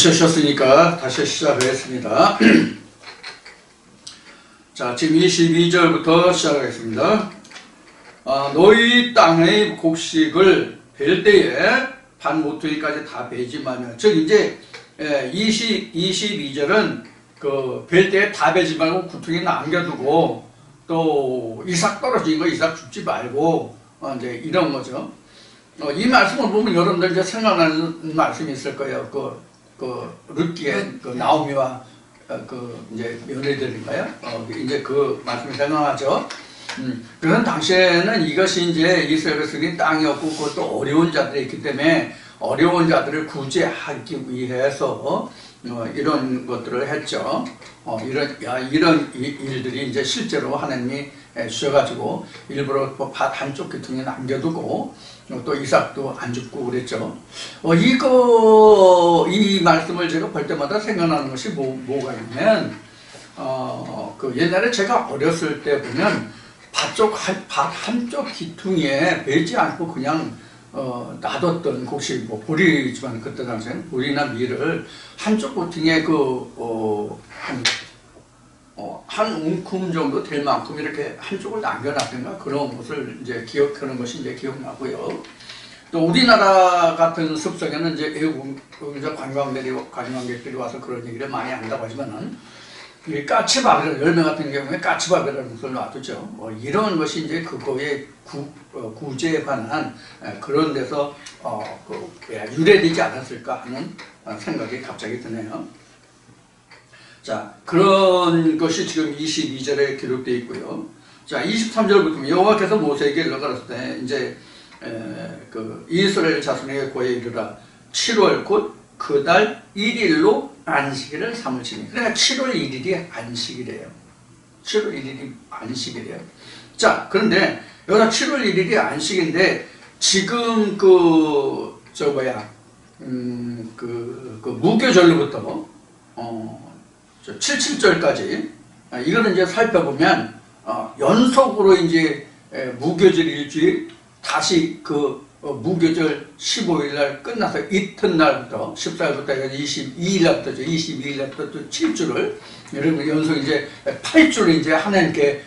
쉬셨으니까 다시 시작하겠습니다. 자, 지금 22절부터 시작하겠습니다. 너희 땅의 곡식을 벨 때에 반 모퉁이까지 다 베지 말며, 즉 이제 22절은 그 벨 때에 다 베지 말고 구퉁이 남겨두고, 또 이삭 떨어진 거 이삭 줍지 말고 이제 이런 거죠. 이 말씀을 보면 여러분들 이제 생각나는 말씀이 있을 거예요. 그 룻기의 그 나오미와 그 이제 며느리들인가요? 이제 그 말씀이 생각나죠. 그런 당시에는 이것이 이제 이스라엘 백성이 땅이 없고 그것도 어려운 자들이 있기 때문에 어려운 자들을 구제하기 위해서 이런 것들을 했죠. 이런 일들이 이제 실제로 하나님이 주셔가지고 일부러 밭 한쪽 귀퉁이에 남겨두고 또 이삭도 안 죽고 그랬죠. 이 말씀을 제가 볼 때마다 생각나는 것이 뭐가 있냐면, 그 옛날에 제가 어렸을 때 보면 밭 한쪽 귀퉁이에 베지 않고 그냥 놔뒀던 곡식, 보리지만 그때 당시에는 보리나 밀을 한쪽 귀퉁이에 한 움큼 정도 될 만큼 이렇게 한쪽을 남겨놨던가 그런 것을 이제 기억하는 것이 이제 기억나고요. 또 우리나라 같은 습성에는 이제 외국 관광객들이 와서 그런 얘기를 많이 한다고 하지만은 이 까치밥이라는 열매 같은 경우에 까치밥이라는 것을 놔두죠. 이런 것이 이제 그거에 구제에 관한 그런 데서 유래되지 않았을까 하는 생각이 갑자기 드네요. 자, 그런 것이 지금 22절에 기록되어 있고요. 자, 23절부터 여호와께서 모세에게 일러가라사대 때 이제 그 이스라엘 자손에게 고에 이르라 7월 곧 그 달 1일로 안식일을 삼을지니. 그러니까 7월 1일이 안식일이에요. 7월 1일이 안식일이에요. 자, 그런데 여기서 7월 1일이 안식인데 지금 무교절로부터 77절까지 이거는 이제 살펴보면 연속으로 이제 무교절 일주일 다시 무교절 15일 날 끝나서 이튿날부터 14일부터 22일 날부터죠. 22일 날부터 또 7주를 여러분 연속 이제 8주를 이제 하나님께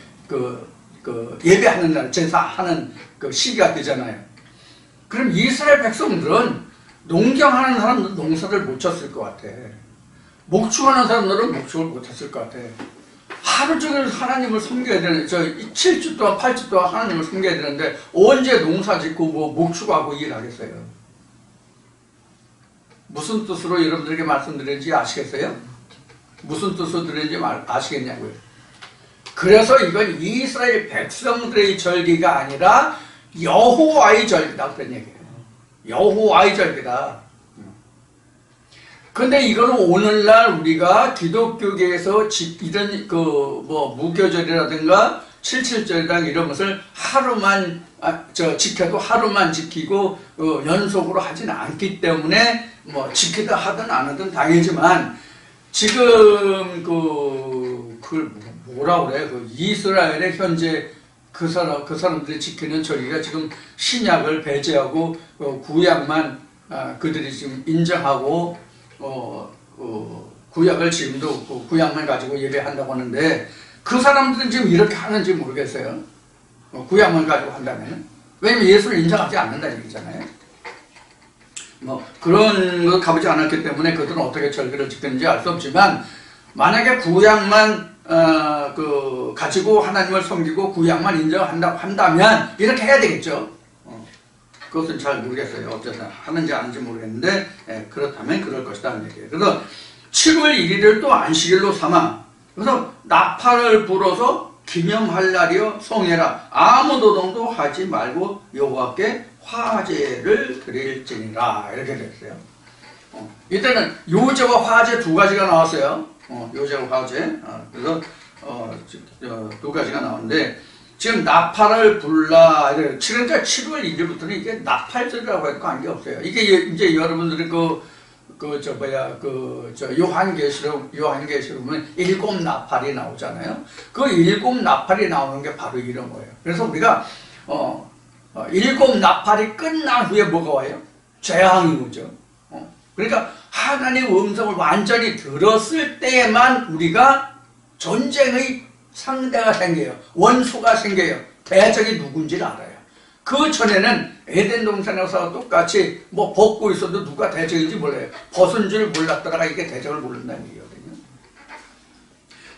예배하는 날 제사하는 그 시기가 되잖아요. 그럼 이스라엘 백성들은 농경하는 사람들은 농사를 못 쳤을 것 같아. 목축하는 사람들은 목축을 못했을 것 같아. 하루 종일 하나님을 섬겨야 되는데, 7주 동안 8주 동안 하나님을 섬겨야 되는데 언제 농사 짓고 목축하고 일하겠어요? 무슨 뜻으로 여러분들에게 말씀드리는지 아시겠어요? 무슨 뜻으로 드리는지 아시겠냐고요? 그래서 이건 이스라엘 백성들의 절기가 아니라 여호와의 절기다 그런 얘기예요. 여호와의 절기다. 근데 이거는 오늘날 우리가 기독교계에서 이런 무교절이라든가 77절이라든가 이런 것을 하루만 지켜도 하루만 지키고 연속으로 하진 않기 때문에 지키든 하든 안 하든 당이지만 지금 뭐라 그래? 이스라엘의 현재 그 사람들이 지키는 절기가 지금 신약을 배제하고 구약만 그들이 지금 인정하고 구약을 지금도 구약만 가지고 예배한다고 하는데 그 사람들은 지금 이렇게 하는지 모르겠어요. 구약만 가지고 한다면. 왜냐면 예수를 인정하지 않는다는 얘기잖아요. 그런 거 가보지 않았기 때문에 그들은 어떻게 절기를 지키는지 알 수 없지만 만약에 구약만 가지고 하나님을 섬기고 구약만 인정한다고 한다면 이렇게 해야 되겠죠. 그것은 잘 모르겠어요. 어쨌든 하는지 안 하는지 모르겠는데 그렇다면 그럴 것이다 하는 얘기예요. 그래서 7월 1일을 또 안식일로 삼아 그래서 나팔을 불어서 기념할 날이여 성회라 아무 노동도 하지 말고 여호와께 화제를 드릴지니라 이렇게 됐어요. 이때는 요제와 화제 두 가지가 나왔어요. 요제와 화제 그래서 두 가지가 나오는데 지금 나팔을 불라. 그러니까 7월 1일부터는 이게 나팔절이라고 해도 관계없어요. 이게 이제 여러분들이 요한계시록 보면 7 나팔이 나오잖아요. 그 7 나팔이 나오는 게 바로 이런 거예요. 그래서 우리가 7 나팔이 끝난 후에 뭐가 와요? 재앙이 오죠. 그러니까 하나님의 음성을 완전히 들었을 때에만 우리가 전쟁의 상대가 생겨요. 원수가 생겨요. 대적이 누군지를 알아요. 그 전에는 에덴 동산에서 똑같이 뭐 벗고 있어도 누가 대적인지 몰라요. 벗은 줄 몰랐다가 이게 대적을 모른다는 얘기거든요.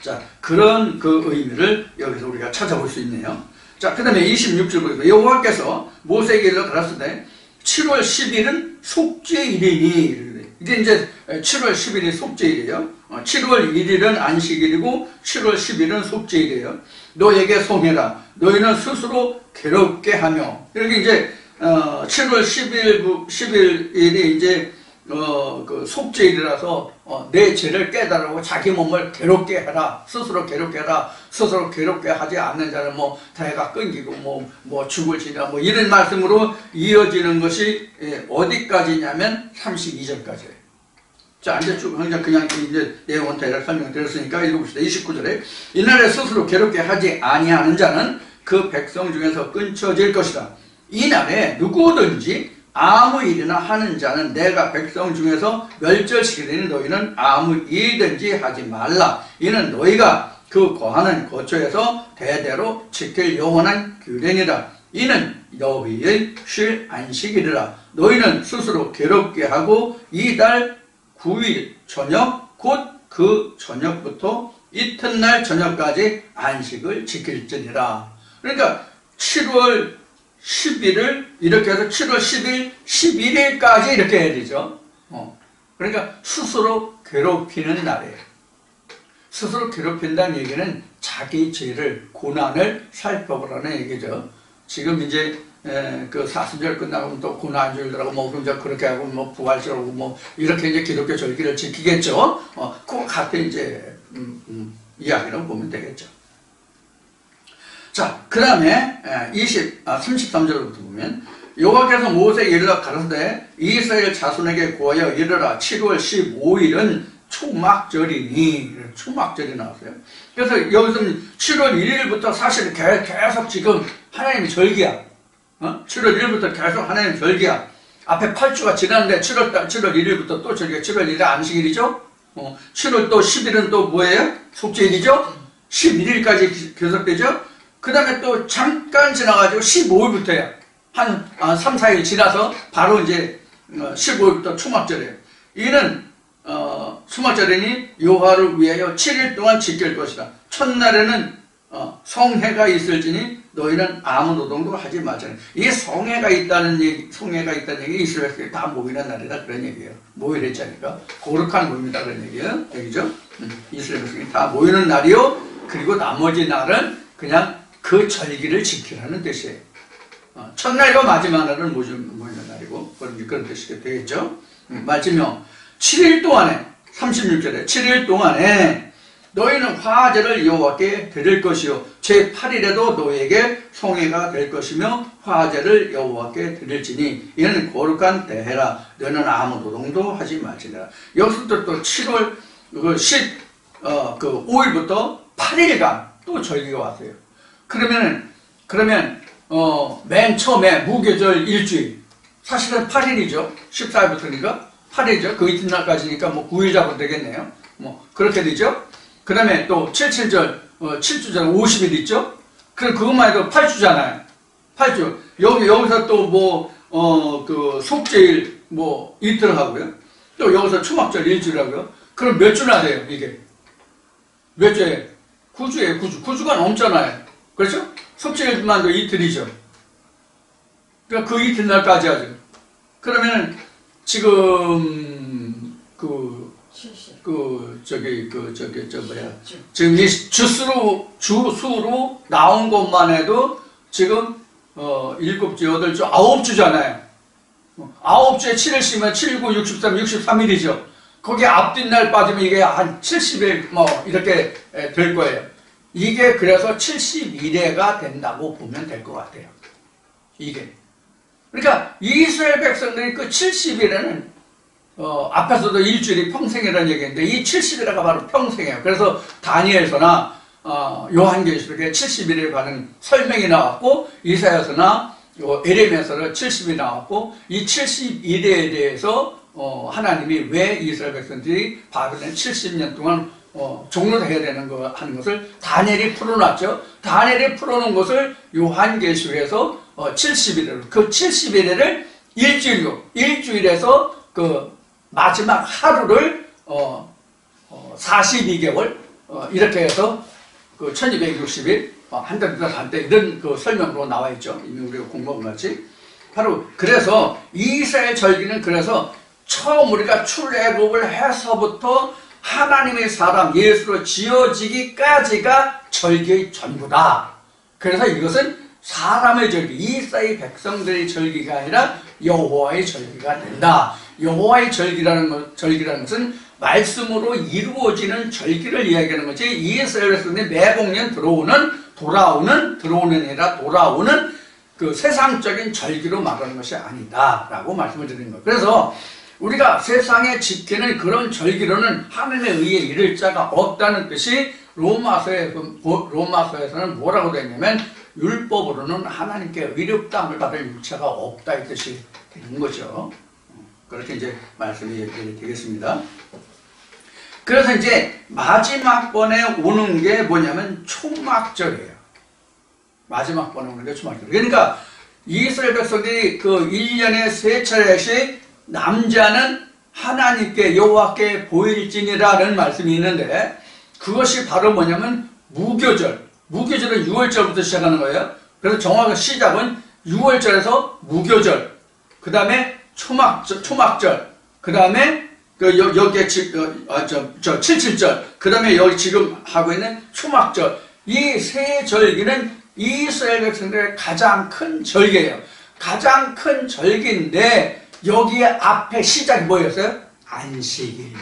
자, 그런 그 의미를 여기서 우리가 찾아볼 수 있네요. 자, 그 다음에 26절 보니까 여호와께서 모세에게 일러 가라사대 때 7월 10일은 속죄일이니, 이게 이제 7월 10일이 속죄일이에요. 7월 1일은 안식일이고 7월 10일은 속죄일이에요. 너에게 송해라. 너희는 스스로 괴롭게 하며. 이렇게 이제 7월 10일이 이제 그 속죄일이라서 내 죄를 깨달으고 자기 몸을 괴롭게 해라. 스스로 괴롭게 해라. 스스로 괴롭게 하지 않는 자는 뭐 대가 끊기고 뭐 죽을지라 뭐 이런 말씀으로 이어지는 것이 어디까지냐면 32절까지예요. 자, 이제 쭉 그냥 이제 내용은 대략 설명드렸으니까 읽어봅시다. 29절에 이날에 스스로 괴롭게 하지 아니하는 자는 그 백성 중에서 끊쳐질 것이다. 이날에 누구든지 아무 일이나 하는 자는 내가 백성 중에서 멸절시키리니 너희는 아무 일든지 하지 말라. 이는 너희가 그 거하는 거처에서 대대로 지킬 영원한 규례니라. 이는 너희의 쉴 안식일이라. 너희는 스스로 괴롭게 하고 이달 9일 저녁 곧 그 저녁부터 이튿날 저녁까지 안식을 지킬지니라. 그러니까 7월 10일을 이렇게 해서 7월 10일, 11일까지 이렇게 해야 되죠. 그러니까 스스로 괴롭히는 날이에요. 스스로 괴롭힌다는 얘기는 자기 죄를, 고난을 살펴보라는 얘기죠. 지금 이제 그 사순절 끝나고 또 고난주일들하고 뭐 그렇게 하고 뭐 부활절하고 뭐 이렇게 이제 기독교 절기를 지키겠죠. 그거 같은 이제 이야기라고 보면 되겠죠. 자, 그 다음에 33절부터 보면 여호와께서 모세에게 이르러 가라사대 이스라엘 자손에게 구하여 이르라. 7월 15일은 초막절이니. 초막절이 나왔어요. 그래서 여기서는 7월 1일부터 사실 계속 지금 하나님이 절기야. 7월 1일부터 계속 하나님 절기야. 앞에 8주가 지났는데 7월 1일부터 또 절기야. 7월 1일 안식일이죠. 7월 또 10일은 또 뭐예요? 속죄일이죠. 11일까지 계속되죠. 그 다음에 또 잠깐 지나가지고 15일부터야. 한 3, 4일 지나서 바로 이제 15일부터 초막절이에요. 이는 초막절이니 여호와를 위하여 7일 동안 지킬 것이다. 첫날에는 성회가 있을지니 너희는 아무 노동도 하지 말자. 이게 성회가 있다는 얘기 이스라엘 백성이 다 모이는 날이다 그런 얘기예요. 모이랬자니까 거룩한 모임이다 그런 얘기죠. 이스라엘 백성이 다 모이는 날이요. 그리고 나머지 날은 그냥 그 절기를 지키라는 뜻이에요. 첫날과 마지막 날은 모이는 날이고 그런 뜻이 되겠죠. 말씀이요. 7일 동안에 36절에 7일 동안에 너희는 화제를 여호와께 드릴 것이요 제8일에도 너희에게 송해가 될 것이며 화제를 여호와께 드릴지니 이는 거룩한 대회라. 너희는 아무 노동도 하지 말지니라. 여기서부터 또 7월 5일부터 8일간 또 절기가 왔어요. 그러면 맨 처음에 무교절 일주일 사실은 8일이죠. 14일부터니까 8일이죠. 그 이튿날까지니까 뭐 9일 잡으면 되겠네요. 뭐 그렇게 되죠. 그 다음에 또 7절 50일 있죠? 그럼 그것만 해도 8주잖아요. 8주. 여기서 또 그 속죄일 이틀 하고요. 또 여기서 초막절 일주일 하고요. 그럼 몇 주나 돼요, 이게? 몇 주예요? 9주예요, 9주. 9주가 넘잖아요. 그렇죠? 속죄일만도 이틀이죠. 그러니까 그 이튿날까지 하죠. 그러면 지금 지금 이 주수로 나온 것만 해도 지금 7주, 8주, 9주잖아요. 9주에 7일 씌면 7, 9, 63, 63일이죠. 거기에 앞뒤 날 빠지면 이게 한 70일 이렇게 될 거예요. 이게 그래서 71회가 된다고 보면 될 것 같아요. 이게. 그러니까 이스라엘 백성들이 그 70일에는 앞에서도 일주일이 평생이라는 얘기인데 이 70일가 바로 평생이에요. 그래서 다니엘서나 요한계시록에 70일에 관한 설명이 나왔고 이사야서나 에레미야서는 70일이 나왔고 이 70일에 대해서 하나님이 왜 이스라엘 백성들이 바벨론에 70년 동안 종노해야 되는 거 하는 것을 다니엘이 풀어놨죠. 다니엘이 풀어놓은 것을 요한계시록에서 70일을 그 70일을 일주일에서 그 마지막 하루를 42개월 이렇게 해서 그 1260일 한 달, 한때 이런 그 설명으로 나와 있죠. 이미 우리가 공부한 것 같이. 바로 그래서 이스라엘 절기는 그래서 처음 우리가 출애굽을 해서부터 하나님의 사람 예수로 지어지기까지가 절기의 전부다. 그래서 이것은 사람의 절기, 이스라엘 백성들의 절기가 아니라 여호와의 절기가 된다. 여호와의 절기라는 것은 말씀으로 이루어지는 절기를 이야기하는 거지. 이스라엘 백성들이 매복년 돌아오는 그 세상적인 절기로 말하는 것이 아니다라고 말씀을 드리는 거예요. 그래서 우리가 세상에 지키는 그런 절기로는 하나님에 의해 이를 자가 없다는 뜻이 로마서에서는 뭐라고 되어 있냐면 율법으로는 하나님께 의롭다함을 받을 육체가 없다 이 뜻이 되는 거죠. 그렇게 이제 말씀이 되겠습니다. 그래서 이제 마지막 번에 오는 게 뭐냐면 초막절이에요. 마지막 번에 오는 게 초막절. 그러니까 이스라엘 백성들이 그 1년에 3차례씩 남자는 하나님께 여호와께 보일지니라는 말씀이 있는데 그것이 바로 뭐냐면 무교절. 무교절은 6월절부터 시작하는 거예요. 그래서 정확한 시작은 6월절에서 무교절. 그 다음에 초막절. 그 다음에 여기에 77절. 그 다음에 여기 지금 하고 있는 초막절. 이 세 절기는 이스라엘 백성들의 가장 큰 절기예요. 가장 큰 절기인데 여기에 앞에 시작이 뭐였어요? 안식일.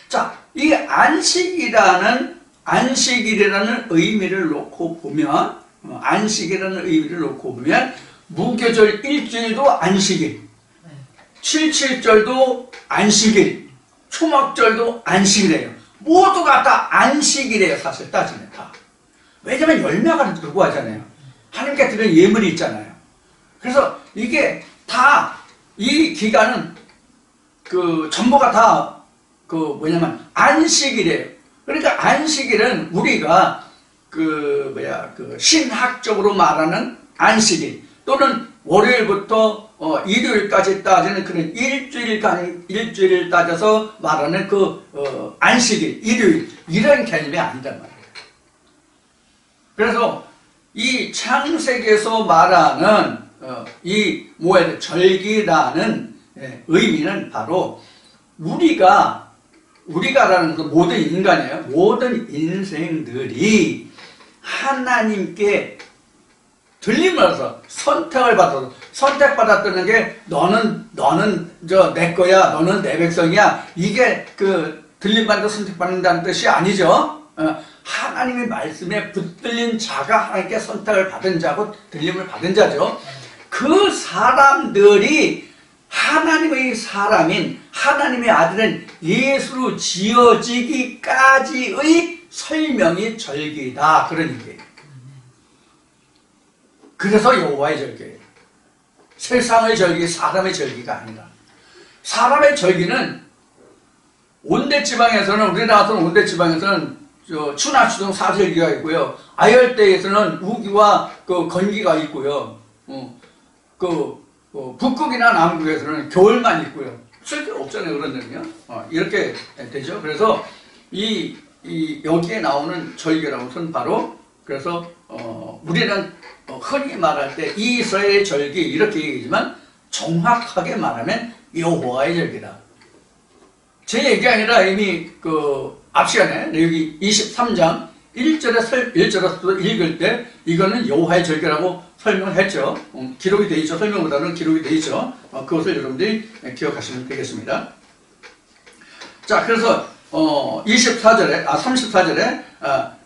자, 이 안식이라는 의미를 놓고 보면 무교절 일주일도 안식일, 77절도 안식일, 초막절도 안식일이에요. 모두가 다 안식일이에요. 사실 따지면 다. 왜냐면 열매가 들고 하잖아요. 하나님께 드리는 예물이 있잖아요. 그래서 이게 다 이 기간은 그 전부가 다 그 뭐냐면 안식일이에요. 그러니까 안식일은 우리가 그 신학적으로 말하는 안식일 또는 월요일부터 일요일까지 따지는 그런 일주일 따져서 말하는 그 안식일, 일요일 이런 개념이 아니단 말이에요. 그래서 이 창세기에서 말하는 이 절기라는 의미는 바로 우리가라는 그 모든 인간이에요. 모든 인생들이 하나님께 들림을 얻어서 선택받았다는 게 너는 내 거야, 너는 내 백성이야. 이게 그 들림받고 선택받는다는 뜻이 아니죠. 하나님의 말씀에 붙들린 자가 하나님께 선택을 받은 자고 들림을 받은 자죠. 그 사람들이 하나님의 사람인 하나님의 아들은 예수로 지어지기까지의 설명이 절기다. 그런 얘기예요. 그래서 여호와의 절기예요. 세상의 절기, 사람의 절기가 아니라. 사람의 절기는 온대지방에서는 우리나라에서는 온대지방에서는 추나추동 사절기가 있고요. 아열대에서는 우기와 그 건기가 있고요. 북극이나 남극에서는 겨울만 있고요. 쓸 없잖아요, 그런 데는요. 이렇게 되죠. 그래서 여기에 나오는 절기라는 것은 바로 그래서 우리는 흔히 말할 때 이스라엘의 절기 이렇게 얘기하지만 정확하게 말하면 여호와의 절기다. 제 얘기가 아니라 이미 앞 시간에 여기 23장 1절에서 읽을 때 이거는 여호와의 절기라고 설명했죠. 기록이 되어 있죠. 설명보다는 기록이 되어 있죠. 그것을 여러분들이 기억하시면 되겠습니다. 자, 그래서 34절에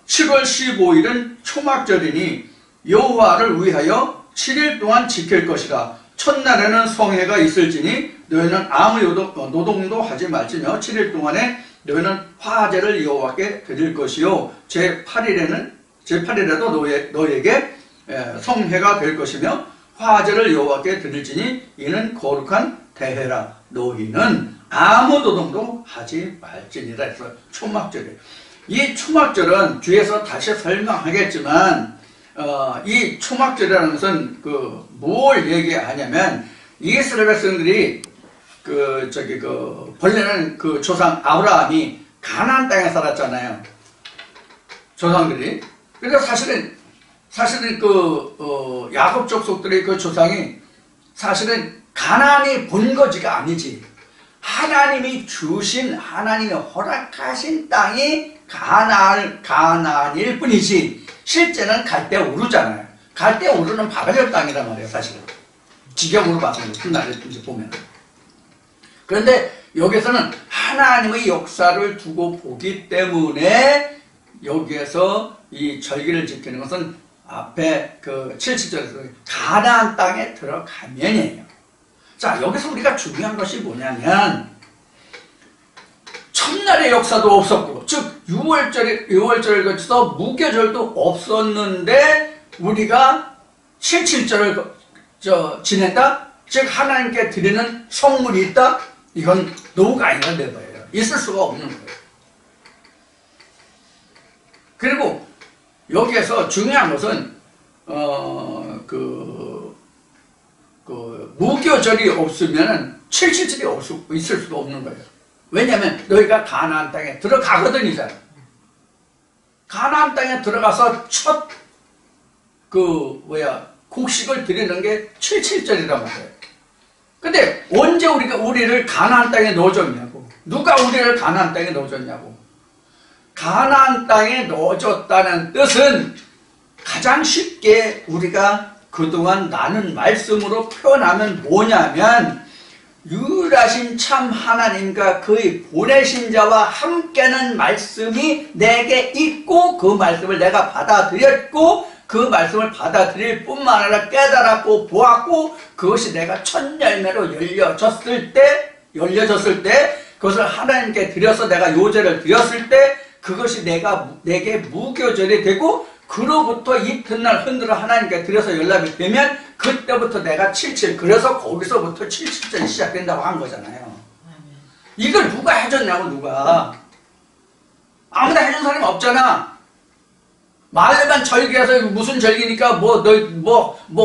7월 15일은 초막절이니 여호와를 위하여 7일 동안 지킬 것이라. 첫날에는 성회가 있을지니 너희는 아무 노동도 하지 말지며 7일 동안에 너희는 화제를 여호와께 드릴 것이요 제8일에도 너희에게 성회가 될 것이며 화제를 여호와께 드릴지니 이는 거룩한 대회라. 너희는 아무 노동도 하지 말지니라 해서 초막절이에요. 이 초막절은 뒤에서 다시 설명하겠지만 이 초막절이라는 것은 뭘 얘기하냐면 이스라엘 백성들이 본래는 조상 아브라함이 가나안 땅에 살았잖아요. 조상들이. 그러니까 사실은 야곱 족속들의 조상이 사실은 가나안이 본거지가 아니지. 하나님이 주신, 하나님이 허락하신 땅이 가나안일 뿐이지. 실제는 갈대 우르잖아요. 갈대 우르는 바벨론 땅이란 말이에요, 사실은. 지경으로 봐서 훗날에 보면. 그런데 여기서는 하나님의 역사를 두고 보기 때문에 여기에서 이 절기를 지키는 것은 앞에 77절에서 가나안 땅에 들어가면이에요. 자, 여기서 우리가 중요한 것이 뭐냐면 첫날의 역사도 없었고, 즉 6월절에 거쳐서 무교절도 없었는데 우리가 77절을 지낸다? 즉 하나님께 드리는 성물이 있다? 이건 노가 아니라 내 거예요. 있을 수가 없는 거예요. 그리고 여기에서 중요한 것은 무교절이 없으면 77절이 있을 수가 없는 거예요. 왜냐하면 너희가 가나안 땅에 들어가거든이잖아. 가나안 땅에 들어가서 첫 곡식을 드리는 게 77절이란 말이에요. 근데 언제 우리를 가나안 땅에 넣어줬냐고. 누가 우리를 가나안 땅에 넣어줬냐고. 가나안 땅에 넣어줬다는 뜻은 가장 쉽게 우리가 그동안 나눈 말씀으로 표현하면 뭐냐면 유일하신 참 하나님과 그의 보내신 자와 함께하는 말씀이 내게 있고 그 말씀을 내가 받아들였고 그 말씀을 받아들일 뿐만 아니라 깨달았고 보았고 그것이 내가 첫 열매로 열려졌을 때 그것을 하나님께 드려서 내가 요제를 드렸을 때 그것이 내게 무교절이 되고 그로부터 이튿날 흔들어 하나님께 드려서 연락이 되면 그때부터 내가 77 그래서 거기서부터 77절이 시작된다고 한 거잖아요. 이걸 누가 해줬냐고. 누가 아무나 해준 사람이 없잖아. 말만 절기해서 무슨 절기니까 뭐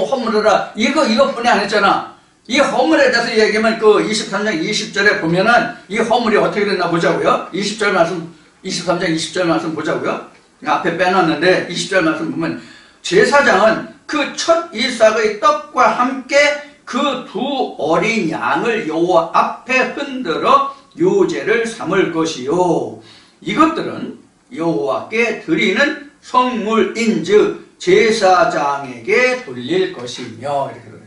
허물어라 이것뿐이 안 했잖아. 이 허물에 대해서 얘기하면 23장 20절에 보면은 이 허물이 어떻게 됐나 보자고요. 23장 20절 말씀 보자고요. 앞에 빼놨는데 20절 말씀 보면 제사장은 그 첫 이삭의 떡과 함께 그 두 어린 양을 여호와 앞에 흔들어 요제를 삼을 것이요 이것들은 여호와께 드리는 성물인즉 제사장에게 돌릴 것이며 이렇게 그래요.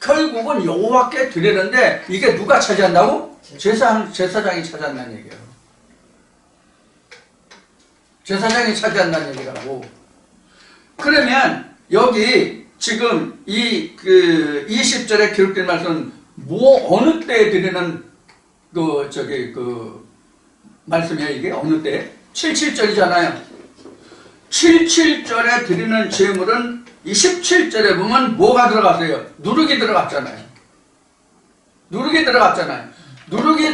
결국은 여호와께 드리는데 이게 누가 차지한다고? 제사장이 차지한다는 얘기예요. 제사장이 차지한다는 얘기라고. 그러면 여기 지금 이 20절에 기록된 말씀은 어느 때에 드리는 말씀이야 이게? 어느 때? 77절이잖아요. 77절에 드리는 제물은 27절에 보면 뭐가 들어갔어요? 누룩이 들어갔잖아요. 누룩이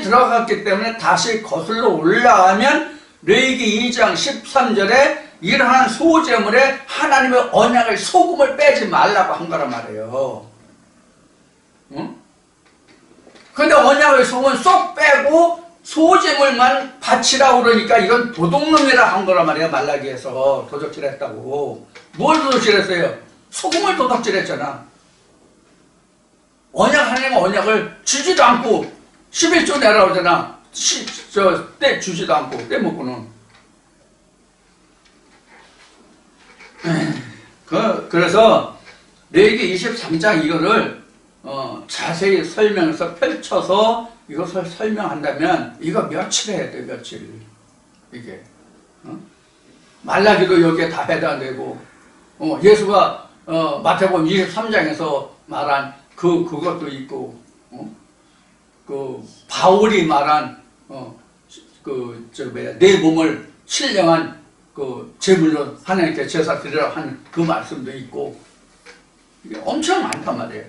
들어갔기 때문에 다시 거슬러 올라가면 레위기 2장 13절에 이러한 소제물에 하나님의 언약을 소금을 빼지 말라고 한 거란 말이에요. 응? 근데 언약의 소금은 쏙 빼고 소제물만 바치라고 그러니까 이건 도둑놈이라 한 거란 말이에요. 말라기에서 도둑질했다고. 뭘 도둑질했어요? 소금을 도둑질했잖아. 하나님의 언약을 주지도 않고 11조 내라고 하잖아. 때 주지도 않고 떼먹고는. 그래서 레위기 23장 이거를 자세히 설명해서 펼쳐서 이것을 설명한다면 이거 며칠 해야 돼. 며칠. 이게 말라기도 여기에 다 해당되고 예수가 마태복음 23장에서 말한 그것도 있고 바울이 말한 내 몸을 신령한 제물로 하나님께 제사 드리라고 한 그 말씀도 있고 이게 엄청 많단 말이에요.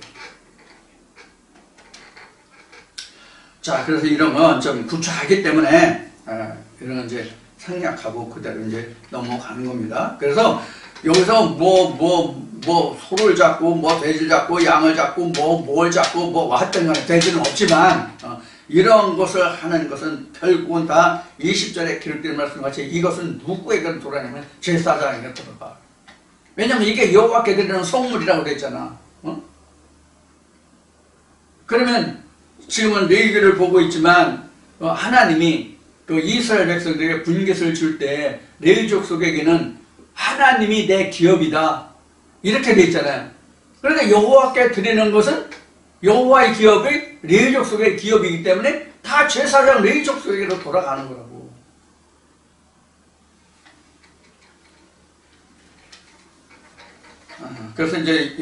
자, 그래서 이런 건 좀 구차하기 때문에 이런 건 이제 생략하고 그대로 이제 넘어가는 겁니다. 그래서 여기서 소를 잡고 돼지를 잡고 양을 잡고 뭘 잡고 하여튼 간에 돼지는 없지만 이런 것을 하는 것은 결국은 다 20절에 기록된 말씀같이 이것은 누구에게 돌아가냐면 제사장에게 돌아가. 왜냐면 이게 여호와께 드리는 성물이라고 그랬잖아. 그러면 지금은 레위기를 보고 있지만 하나님이 그 이스라엘 백성들에게 분깃을 줄 때 레위 족속에게는 하나님이 내 기업이다 이렇게 돼 있잖아요. 그러니까 여호와께 드리는 것은 여호와의 기업이 레위 족속의 기업이기 때문에 다 제사장 레위 족속에게로 돌아가는 거라고. 그래서 이제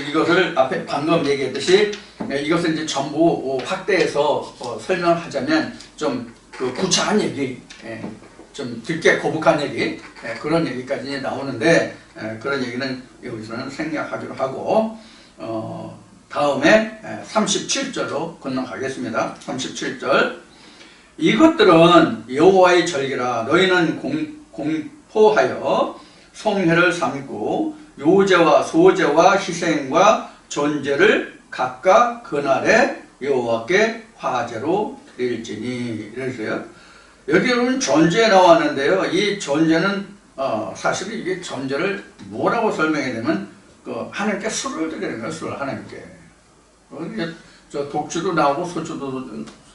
이것을 앞에 방금 얘기했듯이 이것을 이제 전부 확대해서 설명하자면 좀 그 구차한 얘기, 좀 듣기 거북한 얘기, 그런 얘기까지 나오는데 그런 얘기는 여기서는 생략하기로 하고 다음에 37절로 건너가겠습니다. 37절 이것들은 여호와의 절기라 너희는 공포하여 성회를 삼고 요제와 소제와 희생과 전제를 각각 그날에 여호와께 화제로 드릴지니. 이랬어요. 여기는 전제 나왔는데요. 이 전제는 사실 이게 전제를 뭐라고 설명해야 되면 하나님께 술을 드리는 거예요. 술을 하나님께. 저 독주도 나오고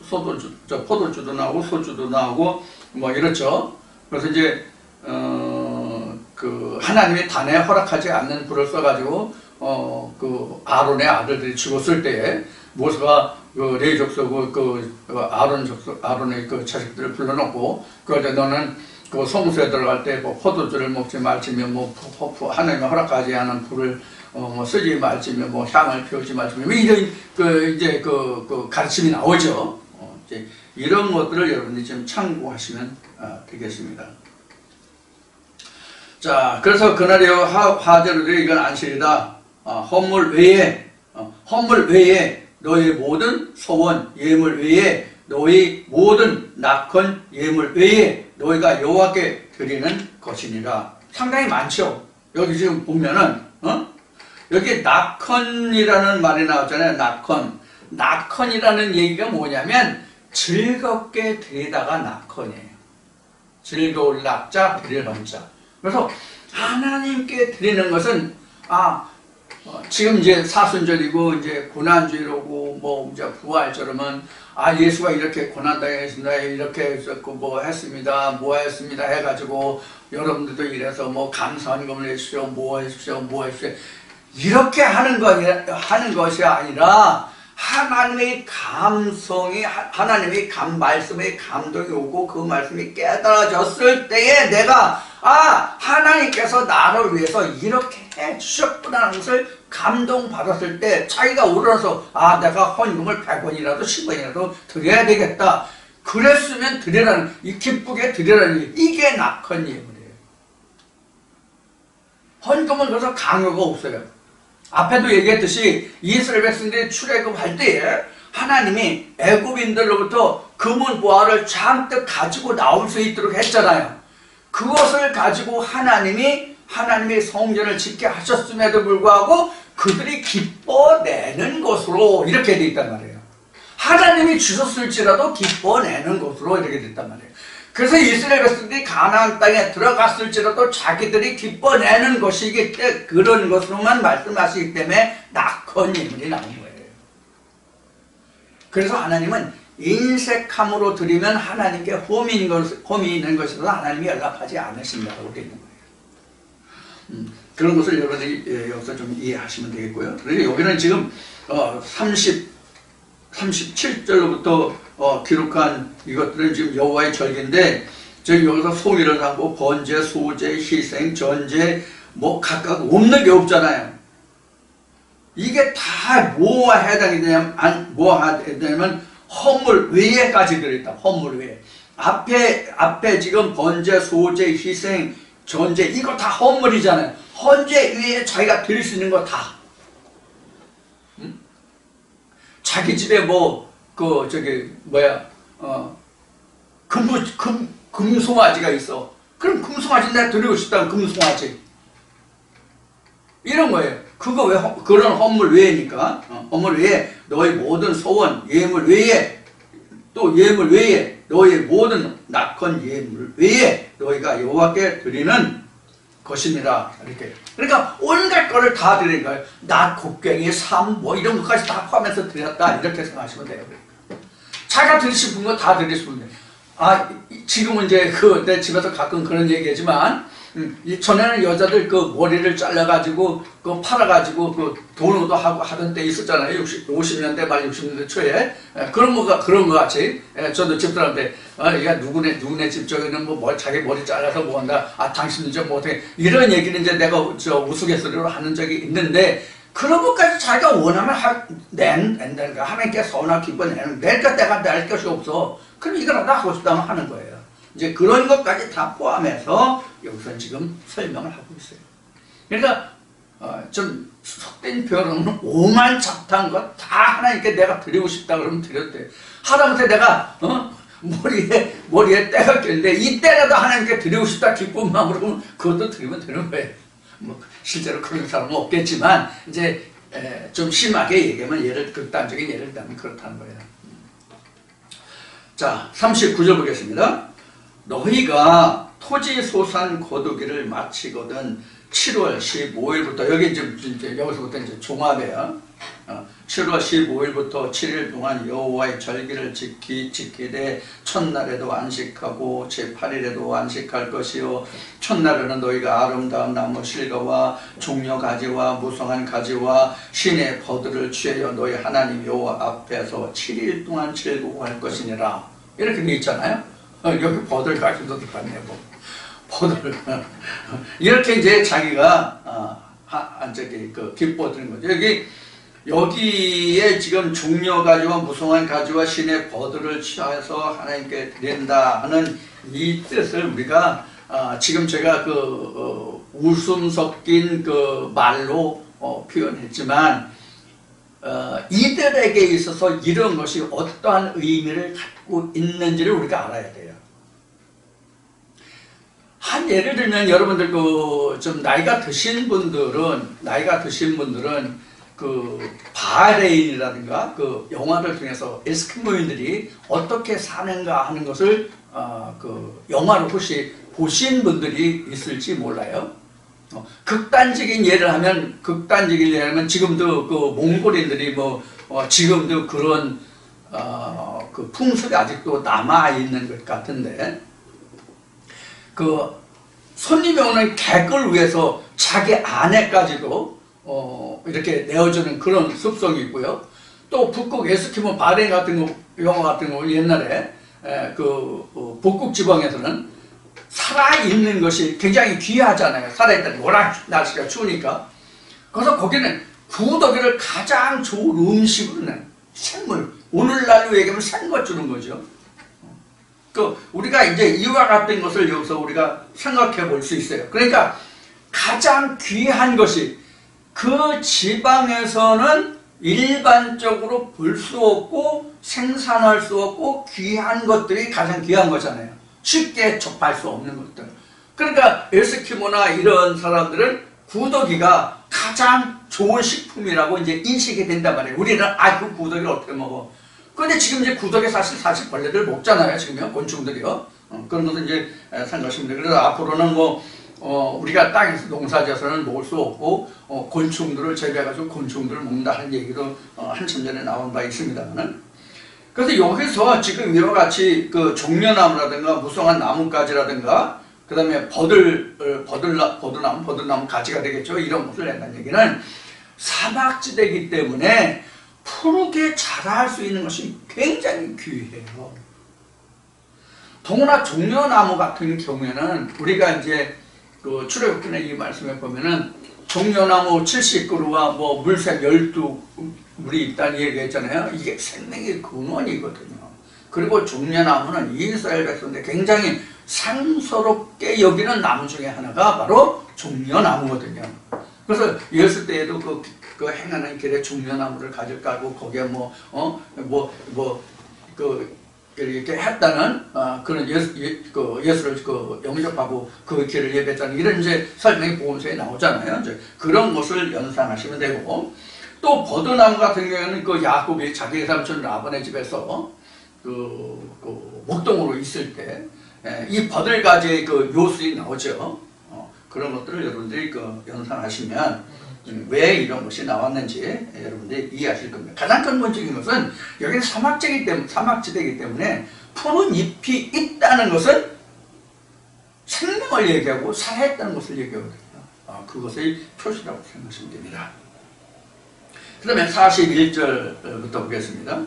포도주도 나오고 소주도 나오고 뭐 이렇죠. 그래서 이제 그 하나님의 단에 허락하지 않는 불을 써가지고 그 아론의 아들들이 죽었을 때에 모세가 그 레위 족속 아론의 그 자식들을 불러놓고 그런데 너는 그 성소에 들어갈 때 뭐 포도주를 먹지 말지며 하나님이 허락하지 않은 불을 쓰지 말지며 향을 피우지 말지며 이런 이제 그 가르침이 나오죠. 이제 이런 것들을 여러분들이 좀 참고하시면 되겠습니다. 자, 그래서 그날에 화제로 드릴 이건 안식이다. 헌물 외에 너희 모든 소원 예물 외에 너희 모든 낙헌 예물 외에 너희가 여호와께 드리는 것이니라. 상당히 많죠. 여기 지금 보면은 여기 낙헌이라는 말이 나왔잖아요. 낙헌이라는 얘기가 뭐냐면 즐겁게 드리다가 낙헌이에요. 즐거울 낙자 드릴 헌자. 그래서 하나님께 드리는 것은 지금 이제 사순절이고 이제 고난주일이고 뭐 이제 부활절이면 예수가 이렇게 고난당했습니다. 이렇게 했었고 뭐 했습니다. 해가지고 여러분들도 이래서 뭐 감사헌금을 해주십시오. 뭐 해주십시오. 이렇게 하는 것이 아니라 하나님의 감성이 하나님의 말씀의 감동이 오고 그 말씀이 깨달아졌을 때에 내가 하나님께서 나를 위해서 이렇게 해주셨구나 하는 것을 감동받았을 때 자기가 우러나서 내가 헌금을 100원이라도 10원이라도 드려야 되겠다. 그랬으면 드리라는 기쁘게 드리라는 이게 낙헌 예물이에요. 헌금은 그래서 강요가 없어요. 앞에도 얘기했듯이 이스라엘 백성들이 출애굽할 때에 하나님이 애굽인들로부터 금은 보화를 잔뜩 가지고 나올 수 있도록 했잖아요. 그것을 가지고 하나님의 성전을 짓게 하셨음에도 불구하고 그들이 기뻐내는 것으로 이렇게 돼 있단 말이에요. 하나님이 주셨을지라도 기뻐내는 것으로 이렇게 됐단 말이에요. 그래서 이스라엘 백성들이 가나안 땅에 들어갔을지라도 자기들이 기뻐내는 것이기 때문에 그런 것으로만 말씀하시기 때문에 낙헌 예물이 나온 거예요. 그래서 하나님은 인색함으로 드리면 하나님께 험이 있는 것이라도 하나님이 연락하지 않으신다고 되어 있는 거예요. 그런 것을 여러분들이 여기서 좀 이해하시면 되겠고요. 그리고 여기는 지금 37절로부터 기록한 이것들은 지금 여호와의 절기인데 지금 여기서 소위를 하고 번제, 소제, 희생, 전제 뭐 각각 없는 게 없잖아요. 이게 다 뭐와 해당이 되냐면 헌물 외에까지 들어있다. 헌물 외에 앞에 지금 번제, 소제, 희생, 전제 이거 다 헌물이잖아요. 헌제 위에 자기가 드릴 수 있는 거 다 자기 집에 뭐 그 저기 뭐야 금송아지가 있어. 그럼 금송아지 내가 드리고 싶다면 금송아지 이런 거예요. 그거 왜 그런 헌물 외에니까 헌물 외에 너희 모든 소원 예물 외에 또 예물 외에 너희 모든 낙헌 예물 외에 너희가 여호와께 드리는 것입니다. 이렇게. 그러니까 온갖 거를 다 드리는 거예요. 낫, 곡괭이, 삶, 뭐 이런 것까지 다 포함해서 드렸다. 이렇게 생각하시면 돼요. 자기가 드리고 싶은 거 다 드리고 싶은 거예요. 지금은 이제 내 집에서 가끔 그런 얘기하지만, 전에는 여자들 그 머리를 잘라가지고, 그 팔아가지고, 그 돈으로도 하고 하던 때 있었잖아요. 50년대 말 60년대 초에. 그런 거 같이. 저도 집사람한테, 야, 누구네 집 쪽에는 뭐, 자기 머리 잘라서 뭐 한다. 당신은 좀 못해. 이런 얘기는 이제 내가 우스갯소리로 하는 적이 있는데, 그런 것까지 자기가 원하면 낸다니까. 하나님께 서운하고 기뻐 내는 내가 낼 것이 없어. 그럼 이거라도 하고 싶다면 하는 거예요. 이제 그런 것까지 다 포함해서 여기서 지금 설명을 하고 있어요. 그러니까 좀 속된 표현은 오만 잡다한 것 다 하나님께 내가 드리고 싶다 그러면 드려도 돼. 하다못해 내가 머리에 때가 꼈는데 이 때라도 하나님께 드리고 싶다 기쁜 마음으로 그러면 그것도 드리면 되는 거예요. 뭐 실제로 그런 사람은 없겠지만 이제 좀 심하게 얘기하면 극단적인 예를 들면 그렇다는 거예요. 자, 39절 보겠습니다. 너희가 토지 소산 거두기를 마치거든 7월 15일부터 여기 이제 여기서부터 이제 종합이에요. 7월 15일부터 7일 동안 여호와의 절기를 지키되 첫날에도 안식하고 제8일에도 안식할 것이요 첫날에는 너희가 아름다운 나무 실과와 종려 가지와 무성한 가지와 신의 버들을 취하여 너희 하나님 여호와 앞에서 7일 동안 즐거워할 것이니라. 이렇게 돼 있잖아요. 여기 버들 가지도 들어갔네요. 버들 이렇게 이제 자기가 기뻐드는 거죠. 여기에 지금 종려 가지와 무성한 가지와 신의 버들을 취하여서 하나님께 드린다 하는 이 뜻을 우리가 지금 제가 웃음 섞인 말로 표현했지만 이들에게 있어서 이런 것이 어떠한 의미를 갖고 있는지를 우리가 알아야 돼요. 한 예를 들면 여러분들 좀 나이가 드신 분들은 바하레인이라든가 영화를 통해서 에스키모인들이 어떻게 사는가 하는 것을 영화를 혹시 보신 분들이 있을지 몰라요. 극단적인 예를 하면 지금도 몽골인들이 지금도 그런 풍습이 아직도 남아 있는 것 같은데 손님이 오는 객을 위해서 자기 아내까지도 이렇게 내어주는 그런 습성이 있고요. 또 북극 에스키모 바레인 영화 같은 거 옛날에 북극 지방에서는 살아있는 것이 굉장히 귀하잖아요. 살아있다는 워낙 날씨가 추우니까. 그래서 거기는 구더기를 가장 좋은 음식으로 낸 생물, 오늘날로 얘기하면 생것 주는 거죠. 우리가 이제 이와 같은 것을 여기서 우리가 생각해 볼 수 있어요. 그러니까 가장 귀한 것이 그 지방에서는 일반적으로 볼 수 없고 생산할 수 없고 귀한 것들이 가장 귀한 거잖아요. 쉽게 접할 수 없는 것들. 그러니까 에스키모나 이런 사람들은 구더기가 가장 좋은 식품이라고 이제 인식이 된단 말이에요. 우리는 그 구더기를 어떻게 먹어? 그런데 지금 이제 구더기 사실 벌레들 먹잖아요. 지금요 곤충들이요. 그런 것도 이제 생각하시면 돼요. 그래서 앞으로는 우리가 땅에서 농사지어서는 먹을 수 없고 곤충들을 재배해가지고 곤충들을 먹는다는 얘기도 한참 전에 나온 바 있습니다만은. 그래서 여기서 지금 이와 같이 종려나무라든가 무성한 나뭇가지라든가 그 다음에 버들나무 가지가 되겠죠. 이런 것을 낸다는 얘기는 사막지대이기 때문에 푸르게 자랄 수 있는 것이 굉장히 귀해요. 더구나 종려나무 같은 경우에는 우리가 이제 출애굽기의 이 말씀에 보면은 종려나무 70그루와 물새 12물이 있다는 얘기했잖아요. 이게 생명의 근원이거든요. 그리고 종려나무는 이스라엘 백성들 굉장히 상스럽게 여기는 나무 중에 하나가 바로 종려나무거든요. 그래서 예수 때에도 그 행하는 길에 중요나무를 가져가고 거기에 그 이렇게 했다는 그런 예수를 영접하고 그 길을 예배했다는 이런 이제 설명이 복음서에 나오잖아요. 이제 그런 것을 연상하시면 되고, 또 버드나무 같은 경우에는 그 야곱이 자기 삼촌 라반의 집에서 그 목동으로 있을 때 이 버들가지의 그 묘술이 나오죠. 그런 것들을 여러분들이 연상하시면 왜 이런 것이 나왔는지 여러분들이 이해하실 겁니다. 가장 근본적인 것은 여기는 사막지대이기 때문에 푸른 잎이 있다는 것은 생명을 얘기하고 살아있다는 것을 얘기하거든요. 그것의 표시라고 생각하시면 됩니다. 그러면 41절부터 보겠습니다.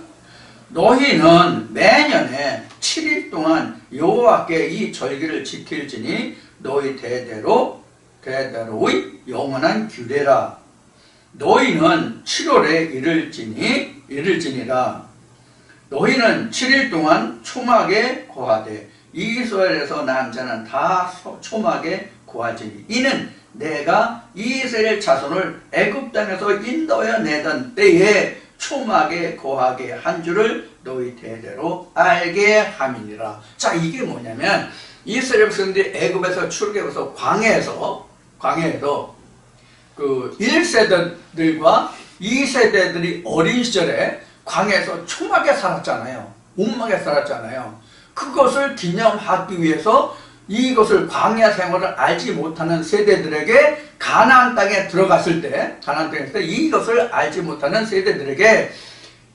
너희는 매년에 7일 동안 여호와께 이 절기를 지킬지니 너희 대대로의 영원한 규례라. 너희는 7월에 이를지니라. 너희는 7일 동안 초막에 거하되 이스라엘에서 난 자는 다 초막에 거하지니 이는 내가 이스라엘 자손을 애굽 땅에서 인도하여 내던 때에 초막에 거하게 한 줄을 너희 대대로 알게 함이니라. 자, 이게 뭐냐면 이스라엘 백성들이 애굽에서 출애굽해서 광야에서 그 1세대들과 2세대들이 어린 시절에 광야에서 초막에 살았잖아요. 움막에 살았잖아요. 그것을 기념하기 위해서 이것을 광야 생활을 알지 못하는 세대들에게 가나안 땅에 들어갔을 때 이것을 알지 못하는 세대들에게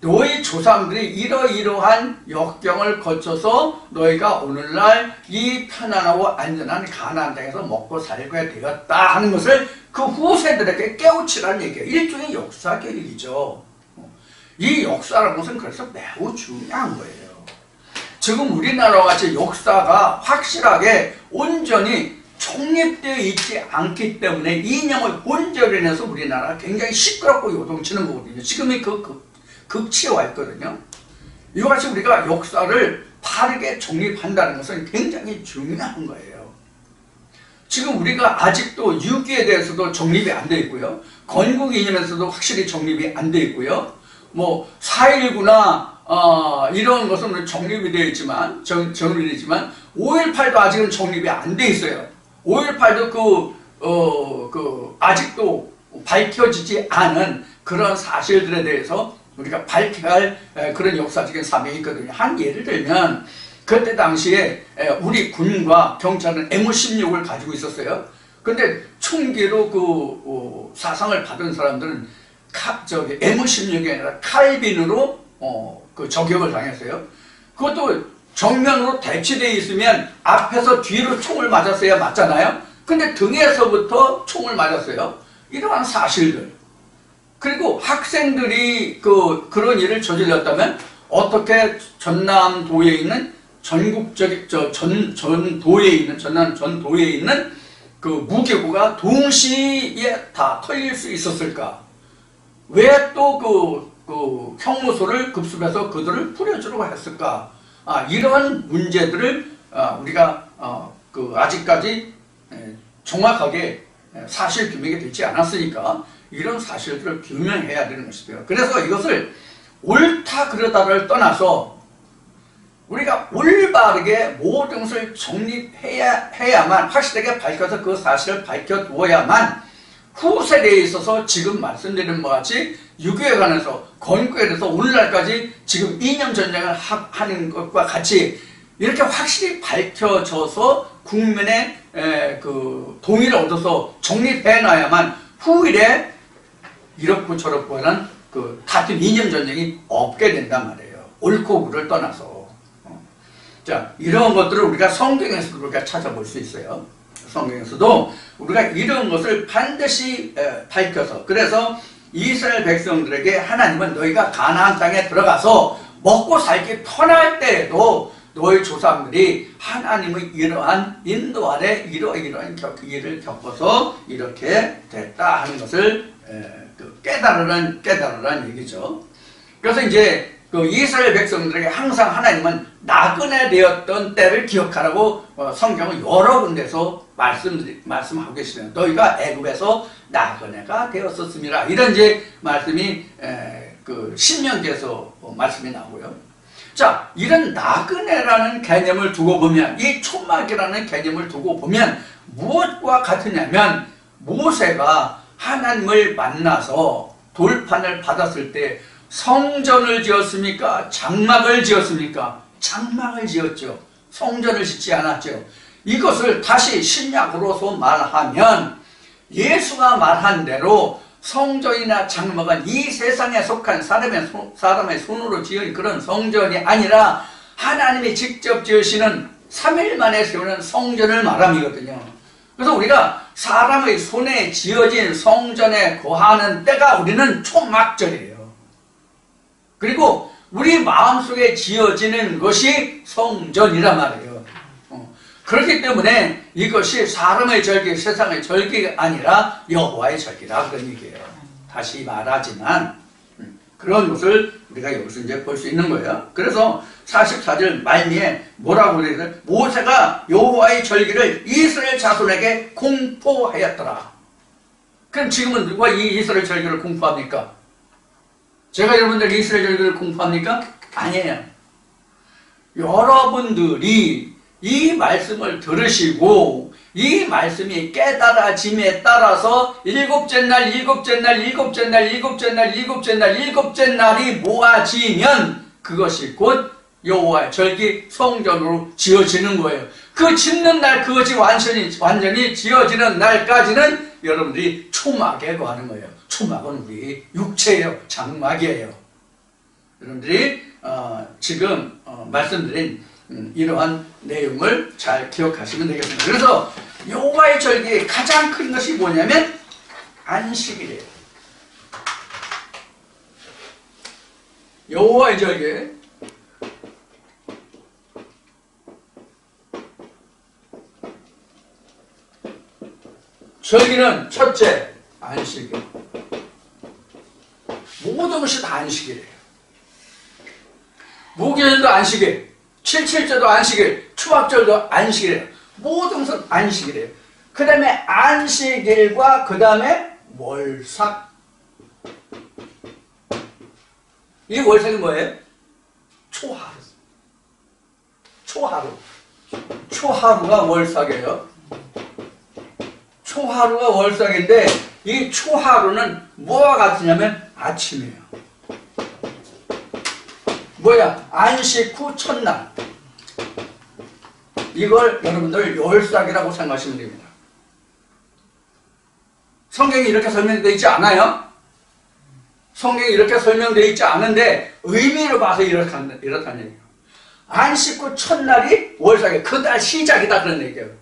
너희 조상들이 이러이러한 역경을 거쳐서 너희가 오늘날 이 편안하고 안전한 가나안 땅에서 먹고 살게 되었다 하는 것을 그 후세들에게 깨우치라는 얘기예요. 일종의 역사 교육이죠. 이 역사라는 것은 그래서 매우 중요한 거예요. 지금 우리나라와 같이 역사가 확실하게 온전히 정립되어 있지 않기 때문에 이념을 온전해서 우리나라가 굉장히 시끄럽고 요동치는 거거든요. 지금이 극치에 와 있거든요. 이와 같이 우리가 역사를 바르게 정립한다는 것은 굉장히 중요한 거예요. 지금 우리가 아직도 6.25에 대해서도 정립이 안 돼 있고요. 건국 이념에서도 확실히 정립이 안 돼 있고요. 4.19나 이런 것은 정립이 되어 있지만, 정립이 되어 있지만, 5.18도 아직은 정립이 안 돼 있어요. 5.18도 아직도 밝혀지지 않은 그런 사실들에 대해서 우리가 밝혀야 할 그런 역사적인 사명이 있거든요. 한 예를 들면, 그때 당시에 우리 군과 경찰은 M16을 가지고 있었어요. 근데 총기로 사상을 받은 사람들은 M16이 아니라 칼빈으로 저격을 당했어요. 그것도 정면으로 대치되어 있으면 앞에서 뒤로 총을 맞았어야 맞잖아요. 근데 등에서부터 총을 맞았어요. 이러한 사실들. 그리고 학생들이 그런 일을 저질렀다면 어떻게 전남도에 있는 전남 전도에 있는 그 무기고가 동시에 다 털릴 수 있었을까? 왜 또 그 형무소를 급습해서 그들을 뿌려주려고 했을까? 이러한 문제들을 우리가 아직까지 정확하게 사실 규명이 되지 않았으니까 이런 사실들을 규명해야 되는 것이고요. 그래서 이것을 옳다 그르다를 떠나서 우리가 올바르게 모든 것을 정립해야만, 확실하게 밝혀서 그 사실을 밝혀두어야만 후세대에 있어서 지금 말씀드린 바와 같이 6.25에 관해서 건국에 대해서 오늘날까지 지금 이념 전쟁을 하는 것과 같이 이렇게 확실히 밝혀져서 국민의 동의를 얻어서 정립해놔야만 후일에 이렇고 저렇고 하는 같은 이념 전쟁이 없게 된단 말이에요. 옳고 그를 떠나서. 자, 이런 것들을 우리가 성경에서도 우리가 찾아볼 수 있어요. 성경에서도 우리가 이런 것을 반드시 밝혀서, 그래서 이스라엘 백성들에게 하나님은 너희가 가나안 땅에 들어가서 먹고 살기 편할 때에도 너희 조상들이 하나님의 이러한 인도 아래 이러한 일을 겪어서 이렇게 됐다 하는 것을 깨달으란 얘기죠. 그래서 이제 이스라엘 백성들에게 항상 하나님은 나그네 되었던 때를 기억하라고 성경은 여러 군데서 말씀하고 계시네요. 너희가 애굽에서 나그네가 되었었습니다. 이런 이제 말씀이 그 신명기에서 말씀이 나오고요. 자, 이런 나그네라는 개념을 두고 보면, 이 초막이라는 개념을 두고 보면 무엇과 같으냐면, 모세가 하나님을 만나서 돌판을 받았을 때 성전을 지었습니까? 장막을 지었습니까? 장막을 지었죠. 성전을 짓지 않았죠. 이것을 다시 신약으로서 말하면 예수가 말한 대로 성전이나 장막은 이 세상에 속한 사람의 손으로 지은 그런 성전이 아니라 하나님이 직접 지으시는 3일 만에 세우는 성전을 말함이거든요. 그래서 우리가 사람의 손에 지어진 성전에 거하는 때가 우리는 초막절이에요. 그리고 우리 마음속에 지어지는 것이 성전이란 말이에요. 그렇기 때문에 이것이 사람의 절기, 세상의 절기가 아니라 여호와의 절기라 그런 얘기예요. 다시 말하지만 그런 것을 우리가 여기서 이제 볼 수 있는 거예요. 그래서 44절 말미에 뭐라고 그래요? 모세가 여호와의 절기를 이스라엘 자손에게 공포하였더라. 그럼 지금은 누가 이 이스라엘 절기를 공포합니까? 제가 여러분들 이스라엘 절기를 공포합니까? 아니에요. 여러분들이 이 말씀을 들으시고 이 말씀이 깨달아짐에 따라서 일곱째 날, 일곱째 날, 일곱째 날, 일곱째 날, 일곱째 날, 일곱째 날이 모아지면 그것이 곧 여호와의 절기 성전으로 지어지는 거예요. 그 짓는 날 그것이 완전히 지어지는 날까지는 여러분들이 초막에 거하는 거예요. 초막은 우리 육체예요. 장막이에요. 여러분들이 지금 말씀드린 이러한 내용을 잘 기억하시면 되겠습니다. 그래서 여호와의 절기의 가장 큰 것이 뭐냐면 안식일이에요. 여호와의 절기 절기는 첫째 안식일. 모든 것이 다 안식일이에요. 무교절도 안식일, 7.7절도 안식일, 초막절도 안식일이에요. 모든 것은 안식일이에요. 그 다음에 안식일과 그 다음에 월삭. 이 월삭이 뭐예요? 초하루. 초하루. 초하루가 월삭이에요. 초하루가 월삭인데 이 초하루는 뭐와 같으냐면 아침이에요. 뭐야? 안식 후 첫날. 이걸 여러분들 월삭이라고 생각하시면 됩니다. 성경이 이렇게 설명되어 있지 않아요? 성경이 이렇게 설명되어 있지 않은데 의미를 봐서 이렇다는 얘기예요. 안식 후 첫날이 월삭이에요. 그날 시작이다 그런 얘기예요.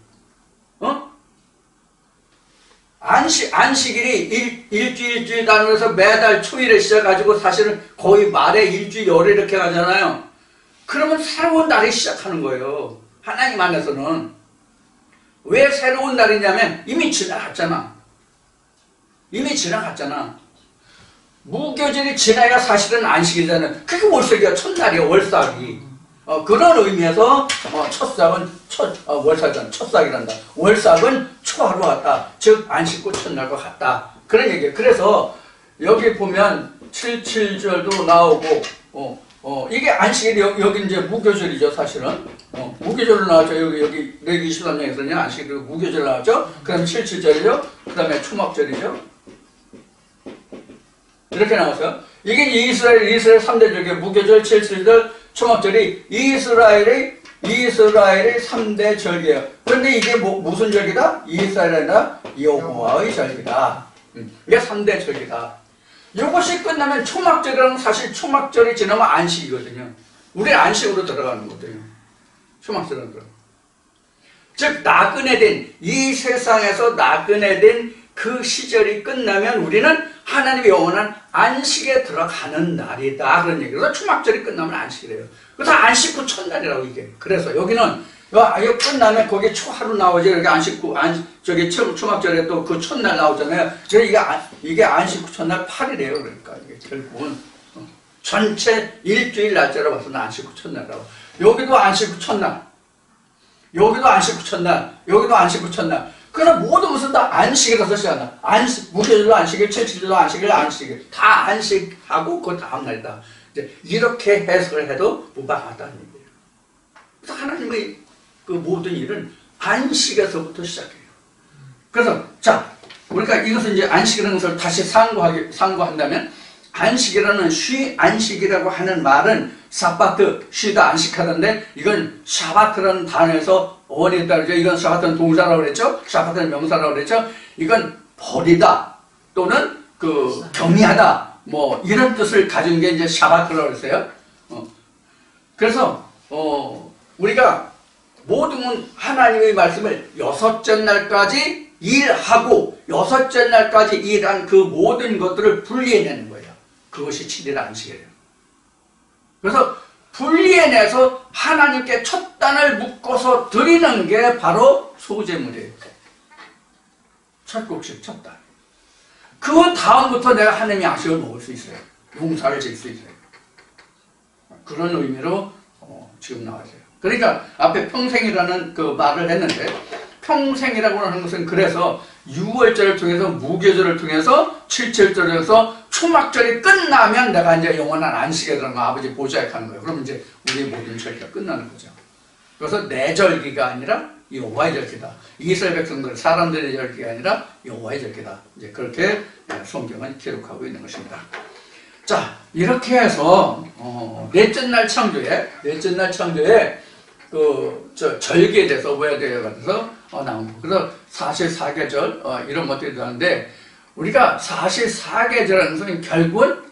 안식일이 일주일 단위로서 매달 초일에 시작해가지고 사실은 거의 말에 일주일 열흘 이렇게 가잖아요. 그러면 새로운 날이 시작하는 거예요. 하나님 안에서는. 왜 새로운 날이냐면 이미 지나갔잖아. 이미 지나갔잖아. 무교절이 지나야 사실은 안식일이잖아요. 그게 월삭이야. 첫날이야. 월삭이. 그런 의미에서 첫삭은 월삭은 첫삭이란다. 월삭은 초하루 같다. 즉 안식 후 첫날과 같다. 그런 얘기예요. 그래서 여기 보면 7.7절도 나오고 이게 안식일이 여기 이제 무교절이죠. 사실은 무교절로 나왔죠. 여기 레기 23장에서는 안식일 무교절 나왔죠. 그 다음에 7.7절이죠. 그 다음에 초막절이죠. 이렇게 나왔어요. 이게 이스라엘 3대 절기 무교절, 7.7절, 초막절이 이스라엘의 3대 절기예요. 그런데 이게 무슨 절기다? 이스라엘이나 여호와의 절기다. 이게 3대 절기다. 이것이 끝나면 초막절이라는 사실 초막절이 지나면 안식이거든요. 우리 안식으로 들어가는 거거든요. 초막절은 그럼. 즉 나그네된 이 세상에서 나그네된 그 시절이 끝나면 우리는 하나님의 영원한 안식에 들어가는 날이다. 그런 얘기로 초막절이 끝나면 안식이래요. 그래서 안식 후 첫날이라고 이게. 그래서 여기는 이거 끝나면 거기 초하루 나오죠. 여기 안식 후 저기 초막절에 또 그 첫날 나오잖아요. 이게 안식 후 첫날 8일이에요. 그러니까 이게 결국은 전체 일주일 날짜로 봐서는 안식 후 첫날이라고. 여기도 안식 후 첫날. 여기도 안식 붙였나? 여기도 안식 붙였나? 그래서 모든 것은 다 안식이라서 시작한다. 안식, 무교절로 안식일, 7.7절로 안식일, 안식일. 다 안식하고 그 다음날이다. 이제 이렇게 해석을 해도 무방하다는 얘기예요. 그래서 하나님의 그 모든 일은 안식에서부터 시작해요. 그래서 자, 우리가 이것을 이제 안식이라는 것을 다시 상고한다면 안식이라는 안식이라고 하는 말은 사바트, 쉬다 안식하던데 이건 샤바트라는 단어에서 어원이 따르죠. 이건 샤바트는 동사라고 그랬죠. 샤바트는 명사라고 그랬죠. 이건 버리다 또는 그 경미하다 뭐 이런 뜻을 가진 게 이제 샤바트라고 그랬어요. 그래서 우리가 모든 하나님의 말씀을 여섯째 날까지 일하고 여섯째 날까지 일한 그 모든 것들을 분리해내는 거예요. 그것이 7일 안식이에요. 그래서 분리해내서 하나님께 첫 단을 묶어서 드리는 게 바로 소제물이에요. 첫 곡식, 첫 단. 그 다음부터 내가 하나님의 양식을 먹을 수 있어요. 용사를 질 수 있어요. 그런 의미로 지금 나왔어요. 그러니까 앞에 평생이라는 그 말을 했는데 평생이라고 하는 것은 그래서 6월절을 통해서 무교절을 통해서 7.7절에서 초막절이 끝나면 내가 이제 영원한 안식에 들어가 아버지 보좌에 가는 거예요. 그럼 이제 우리의 모든 절기가 끝나는 거죠. 그래서 내 절기가 아니라 여호와의 절기다. 이스라엘 백성들 사람들의 절기가 아니라 여호와의 절기다. 이제 그렇게 성경은 기록하고 있는 것입니다. 자, 이렇게 해서 넷째 날 창조에 절기에 대해서 오해되어 가서 나온 거. 그래서 44계절 이런 것들이 들어가는데 우리가 44계절하는 것은 결국은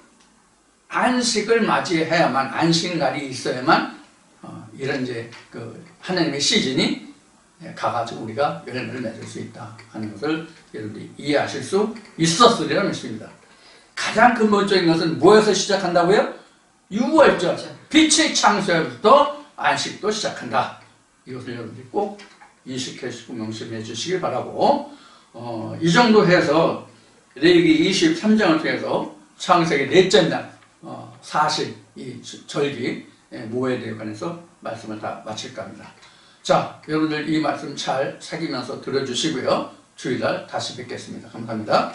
안식을 맞이해야만 안식날이 있어야만 이런 이제 그 하나님의 시즌이 가가지고 우리가 열매를 맺을 수 있다 하는 것을 여러분들이 이해하실 수 있었으리라 믿습니다. 가장 근본적인 것은 뭐에서 시작한다고요? 6월절 빛의 창세부터 안식도 시작한다. 이것을 여러분들이 꼭 인식해주시고 명심해 주시길 바라고 이 정도 해서 레위기 23장을 통해서 창세기 넷째 날 사실 이 절기 모에 대해 관해서 말씀을 다 마칠까 합니다. 자, 여러분들 이 말씀 잘 새기면서 들어주시고요. 주일날 다시 뵙겠습니다. 감사합니다.